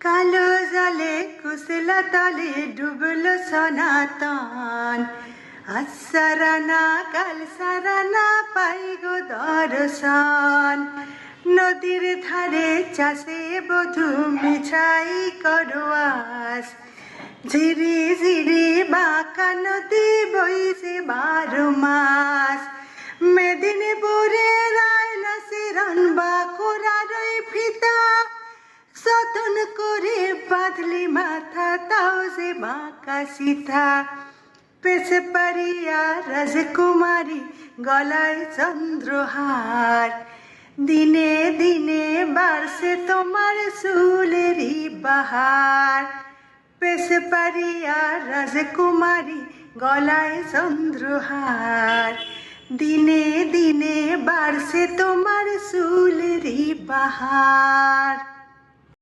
কালো জলে কুশলা তলে ডুবলো সনাতন। আজ সারানা কাল সারানা পাই গো দর্শন। নদীর ধারে চাষে বধূ মিছাই করোয়াস। ঝিরি ঝিরি বাঁকা নদী বইছে 12 মাস। মেদিনীপুরে রায়নাসিরন বাঁকুড়ার ওই ফিতা যতন করে বাঁধলি মাথা তাও যে বাঁকা সীতা। পেশপারিয়া রাজকুমারী গলায় চন্দ্রহার। দিনে দিনে বাড়ছে তোমার চুলেরই বাহার। পেশপারিয়া রাজকুমারী গলায় চন্দ্রহার। দিনে দিনে বাড়ছে তোমার চুলেরই বাহার।